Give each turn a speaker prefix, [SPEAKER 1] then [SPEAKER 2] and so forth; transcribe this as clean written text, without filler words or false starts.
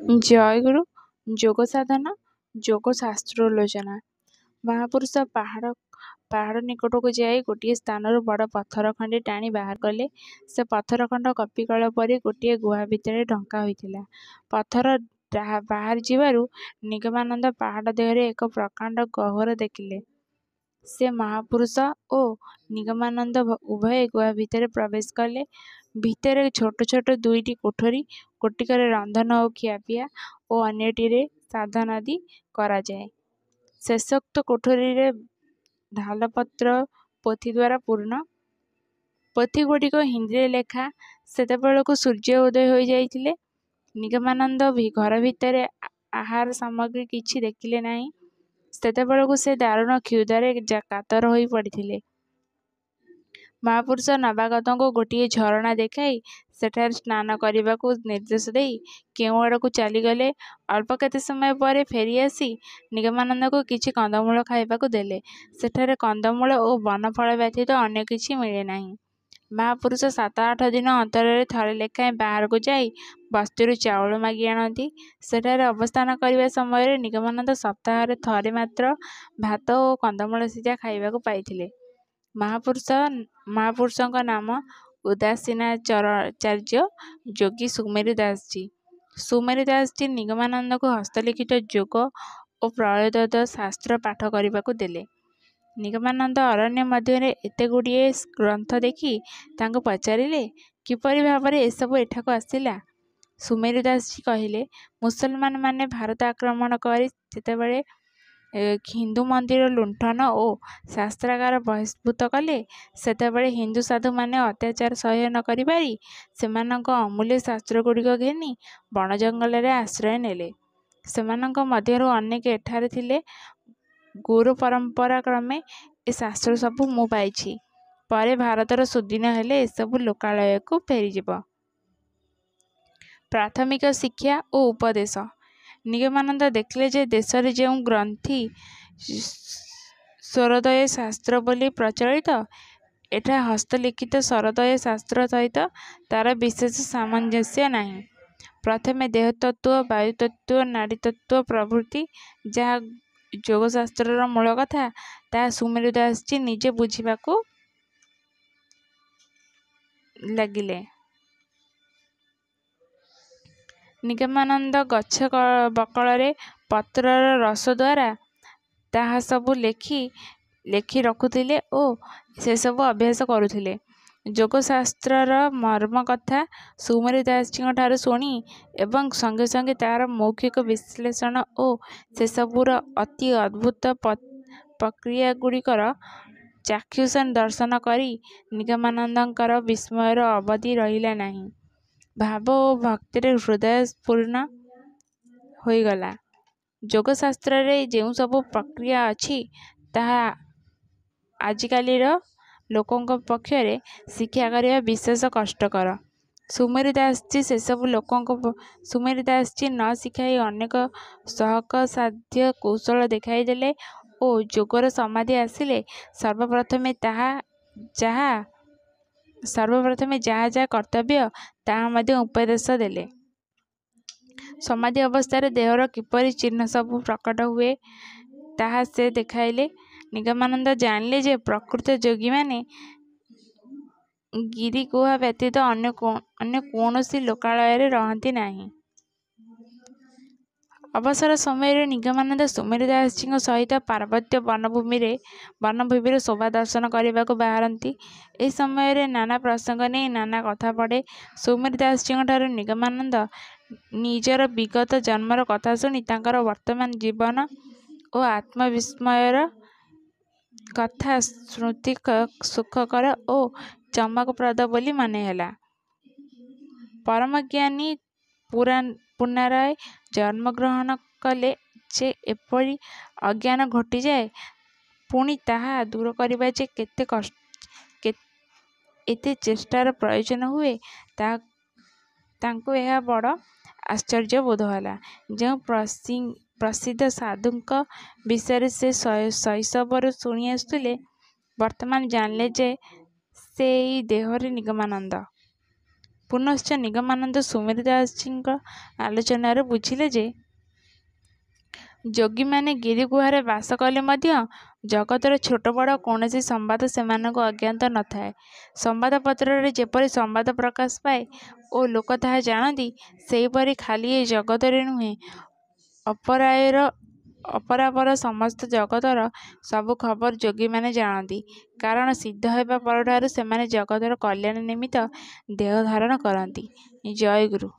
[SPEAKER 1] ଜୟଗୁରୁ ଯୋଗ ସାଧନା ଯୋଗ ଶାସ୍ତ୍ରୋଲୋଚନା। ମହାପୁରୁଷ ପାହାଡ଼ ନିକଟକୁ ଯାଇ ଗୋଟିଏ ସ୍ଥାନରୁ ବଡ଼ ପଥର ଖଣ୍ଡେ ଟାଣି ବାହାର କଲେ। ସେ ପଥର ଖଣ୍ଡ କପିକଳ ପରି ଗୋଟିଏ ଗୁହା ଭିତରେ ଢଙ୍କା ହୋଇଥିଲା। ପଥର ବାହାରି ଯିବାରୁ ନିଗମାନନ୍ଦ ପାହାଡ଼ ଦେହରେ ଏକ ପ୍ରକାଣ୍ଡ ଗହ୍ୱର ଦେଖିଲେ। ସେ ମହାପୁରୁଷ ଓ ନିଗମାନନ୍ଦ ଉଭୟେ ଗୁହା ଭିତରେ ପ୍ରବେଶ କଲେ। ଭିତରେ ଛୋଟ ଛୋଟ ଦୁଇଟି କୋଠରୀ, ଗୋଟିକରେ ରନ୍ଧନ ଓ ଖିଆପିଆ ଓ ଅନ୍ୟଟିରେ ସାଧନାଦି କରାଯାଏ। ଶେଷୋକ୍ତ କୋଠରୀରେ ଢାଲପତ୍ର ପୋଥି ଦ୍ୱାରା ପୂର୍ଣ୍ଣ। ପୋଥିଗୁଡ଼ିକ ହିନ୍ଦୀରେ ଲେଖା। ସେତେବେଳକୁ ସୂର୍ଯ୍ୟ ଉଦୟ ହୋଇଯାଇଥିଲେ। ନିଗମାନନ୍ଦ ଘର ଭିତରେ ଆହାର ସାମଗ୍ରୀ କିଛି ଦେଖିଲେ ନାହିଁ। ସେତେବେଳକୁ ସେ ଦାରୁଣ କ୍ଷୁଧାରେ କାତର ହୋଇ ପଡ଼ିଥିଲେ। ମହାପୁରୁଷ ନବାଗତଙ୍କୁ ଗୋଟିଏ ଝରଣା ଦେଖାଇ ସେଠାରେ ସ୍ନାନ କରିବାକୁ ନିର୍ଦ୍ଦେଶ ଦେଇ କେଉଁ ଆଡ଼କୁ ଚାଲିଗଲେ। ଅଳ୍ପ କେତେ ସମୟ ପରେ ଫେରି ଆସି ନିଗମାନନ୍ଦଙ୍କୁ କିଛି କନ୍ଦମୂଳ ଖାଇବାକୁ ଦେଲେ। ସେଠାରେ କନ୍ଦମୂଳ ଓ ବନଫଳ ବ୍ୟତୀତ ଅନ୍ୟ କିଛି ମିଳେ ନାହିଁ। ମହାପୁରୁଷ 7-8 ଦିନ ଅନ୍ତରରେ ଥରେ ଲେଖାଏଁ ବାହାରକୁ ଯାଇ ବସ୍ତିରୁ ଚାଉଳ ମାଗି ଆଣନ୍ତି। ସେଠାରେ ଅବସ୍ଥାନ କରିବା ସମୟରେ ନିଗମାନନ୍ଦ ସପ୍ତାହରେ ଥରେ ମାତ୍ର ଭାତ ଓ କନ୍ଦମୂଳ ସିଝା ଖାଇବାକୁ ପାଇଥିଲେ। ମହାପୁରୁଷଙ୍କ ନାମ ଉଦାସୀନାଚାର୍ଯ୍ୟ ଯୋଗୀ ସୁମେରୁ ଦାସଜୀ। ସୁମେରୁ ଦାସଜୀ ନିଗମାନନ୍ଦଙ୍କୁ ହସ୍ତଲିଖିତ ଯୋଗ ଓ ପ୍ରଳୟୋଦୟ ଶାସ୍ତ୍ର ପାଠ କରିବାକୁ ଦେଲେ। ନିଗମାନନ୍ଦ ଅରଣ୍ୟ ମଧ୍ୟରେ ଏତେଗୁଡ଼ିଏ ଗ୍ରନ୍ଥ ଦେଖି ତାଙ୍କୁ ପଚାରିଲେ, କିପରି ଭାବରେ ଏସବୁ ଏଠାକୁ ଆସିଲା? ସୁମେରୁ ଦାସଜୀ କହିଲେ, ମୁସଲମାନମାନେ ଭାରତ ଆକ୍ରମଣ କରି ଯେତେବେଳେ ହିନ୍ଦୁ ମନ୍ଦିର ଲୁଣ୍ଠନ ଓ ଶାସ୍ତ୍ରାଗାର ବହିଷ୍କୃତ କଲେ, ସେତେବେଳେ ହିନ୍ଦୁ ସାଧୁମାନେ ଅତ୍ୟାଚାର ସହ୍ୟ ନ କରିପାରି ସେମାନଙ୍କ ଅମୂଲ୍ୟ ଶାସ୍ତ୍ରଗୁଡ଼ିକ ଘେନି ବଣ ଜଙ୍ଗଲରେ ଆଶ୍ରୟ ନେଲେ। ସେମାନଙ୍କ ମଧ୍ୟରୁ ଅନେକ ଏଠାରେ ଥିଲେ। ଗୁରୁ ପରମ୍ପରା କ୍ରମେ ଏ ଶାସ୍ତ୍ର ସବୁ ମୁଁ ପାଇଛି। ପରେ ଭାରତର ସୁଦିନ ହେଲେ ଏସବୁ ଲୋକାଳୟକୁ ଫେରିଯିବ। ପ୍ରାଥମିକ ଶିକ୍ଷା ଓ ଉପଦେଶ। ନିଗମାନନ୍ଦ ଦେଖିଲେ ଯେ ଦେଶରେ ଯେଉଁ ଗ୍ରନ୍ଥି ସ୍ୱରୋଦୟ ଶାସ୍ତ୍ର ବୋଲି ପ୍ରଚଳିତ, ଏଠା ହସ୍ତଲିଖିତ ସ୍ୱରୋଦୟ ଶାସ୍ତ୍ର ସହିତ ତାର ବିଶେଷ ସାମଞ୍ଜସ୍ୟ ନାହିଁ। ପ୍ରଥମେ ଦେହତତ୍ତ୍ୱ, ବାୟୁତତ୍ତ୍ୱ, ନାଡ଼ୀତତ୍ତ୍ୱ ପ୍ରଭୃତି ଯାହା ଯୋଗଶାସ୍ତ୍ରର ମୂଳ କଥା, ତାହା ସୁମେରୁ ଦାସଜୀ ନିଜେ ବୁଝିବାକୁ ଲାଗିଲେ। ନିଗମାନନ୍ଦ ଗଛ ବକଳରେ ପତ୍ରର ରସ ଦ୍ୱାରା ତାହା ସବୁ ଲେଖି ରଖୁଥିଲେ ଓ ସେସବୁ ଅଭ୍ୟାସ କରୁଥିଲେ। ଯୋଗଶାସ୍ତ୍ରର ମର୍ମ କଥା ସୁମେରୁ ଦାସଜୀଙ୍କ ଠାରୁ ଶୁଣି ଏବଂ ସଙ୍ଗେ ସଙ୍ଗେ ତାହାର ମୌଖିକ ବିଶ୍ଳେଷଣ ଓ ସେସବୁର ଅତି ଅଦ୍ଭୁତ ପ୍ରକ୍ରିୟାଗୁଡ଼ିକର ଚାକ୍ଷୁଷ ଦର୍ଶନ କରି ନିଗମାନନ୍ଦଙ୍କର ବିସ୍ମୟର ଅବଧି ରହିଲା ନାହିଁ। ଭାବ ଓ ଭକ୍ତିରେ ହୃଦୟ ସ୍ଫୁର୍ଣ୍ଣ ହୋଇଗଲା। ଯୋଗଶାସ୍ତ୍ରରେ ଯେଉଁ ସବୁ ପ୍ରକ୍ରିୟା ଅଛି, ତାହା ଆଜିକାଲିର ଲୋକଙ୍କ ପକ୍ଷରେ ଶିକ୍ଷା କରିବା ବିଶେଷ କଷ୍ଟକର। ସୁମେରୁ ଦାସଜୀ ନ ଶିଖାଇ ଅନେକ ସହଜସାଧ୍ୟ କୌଶଳ ଦେଖାଇ ଦେଲେ ଓ ଯୋଗର ସମାଧି ଆସିଲେ ସର୍ବପ୍ରଥମେ ଯାହା ଯାହା କର୍ତ୍ତବ୍ୟ, ତାହା ମଧ୍ୟ ଉପଦେଶ ଦେଲେ। ସମାଧି ଅବସ୍ଥାରେ ଦେହର କିପରି ଚିହ୍ନ ସବୁ ପ୍ରକଟ ହୁଏ, ତାହା ସେ ଦେଖାଇଲେ। ନିଗମାନନ୍ଦ ଜାଣିଲେ ଯେ ପ୍ରକୃତ ଯୋଗୀମାନେ ଗିରିଗୁହା ବ୍ୟତୀତ ଅନ୍ୟ କୌଣସି ଲୋକାଳୟରେ ରହନ୍ତି ନାହିଁ। ଅବସର ସମୟରେ ନିଗମାନନ୍ଦ ସୁମେରୁ ଦାସଜୀଙ୍କ ସହିତ ପାର୍ବତ୍ୟ ବନଭୂମିର ଶୋଭା ଦର୍ଶନ କରିବାକୁ ବାହାରନ୍ତି। ଏହି ସମୟରେ ନାନା ପ୍ରସଙ୍ଗ ନେଇ ନାନା କଥା ପଡ଼େ। ସୁମେରୁ ଦାସଜୀଙ୍କଠାରୁ ନିଗମାନନ୍ଦ ନିଜର ବିଗତ ଜନ୍ମର କଥା ଶୁଣି ତାଙ୍କର ବର୍ତ୍ତମାନ ଜୀବନ ଓ ଆତ୍ମବିସ୍ମୟର କଥା ସ୍ମୃତି ସୁଖକର ଓ ଚମକପ୍ରଦ ବୋଲି ମନେହେଲା। ପରମଜ୍ଞାନୀ ପୁନରାୟ ଜନ୍ମଗ୍ରହଣ କଲେ ଯେ ଏପରି ଅଜ୍ଞାନ ଘୋଟିଯାଏ, ପୁଣି ତାହା ଦୂର କରିବା ଯେ ଏତେ ଚେଷ୍ଟାର ପ୍ରୟୋଜନ ହୁଏ, ତାଙ୍କୁ ଏହା ବଡ଼ ଆଶ୍ଚର୍ଯ୍ୟ ବୋଧ ହେଲା। ଯେଉଁ ପ୍ରସିଦ୍ଧ ସାଧୁଙ୍କ ବିଷୟରେ ସେ ଶୈଶବରୁ ଶୁଣି ଆସୁଥିଲେ, ବର୍ତ୍ତମାନ ଜାଣିଲେ ଯେ ସେ ଏହି ଦେହରେ ନିଗମାନନ୍ଦ। ପୁନଶ୍ଚ ନିଗମାନନ୍ଦ ସୁମେର ଦାସଜୀଙ୍କ ଆଲୋଚନାରୁ ବୁଝିଲେ ଯେ ଯୋଗୀମାନେ ଗିରିଗୁହାରେ ବାସ କଲେ ମଧ୍ୟ ଜଗତର ଛୋଟ ବଡ଼ କୌଣସି ସମ୍ବାଦ ସେମାନଙ୍କୁ ଅଜ୍ଞାତ ନଥାଏ। ସମ୍ବାଦପତ୍ରରେ ଯେପରି ସମ୍ବାଦ ପ୍ରକାଶ ପାଏ ଓ ଲୋକ ତାହା ଜାଣନ୍ତି, ସେହିପରି ଖାଲି ଏ ଜଗତରେ ନୁହେଁ, ଅପରାପର ସମସ୍ତ ଜଗତର ସବୁ ଖବର ଯୋଗୀମାନେ ଜାଣନ୍ତି। କାରଣ ସିଦ୍ଧ ହେବା ପରଠାରୁ ସେମାନେ ଜଗତର କଲ୍ୟାଣ ନିମିତ୍ତ ଦେହ ଧାରଣ କରନ୍ତି। ଜୟ ଗୁରୁ।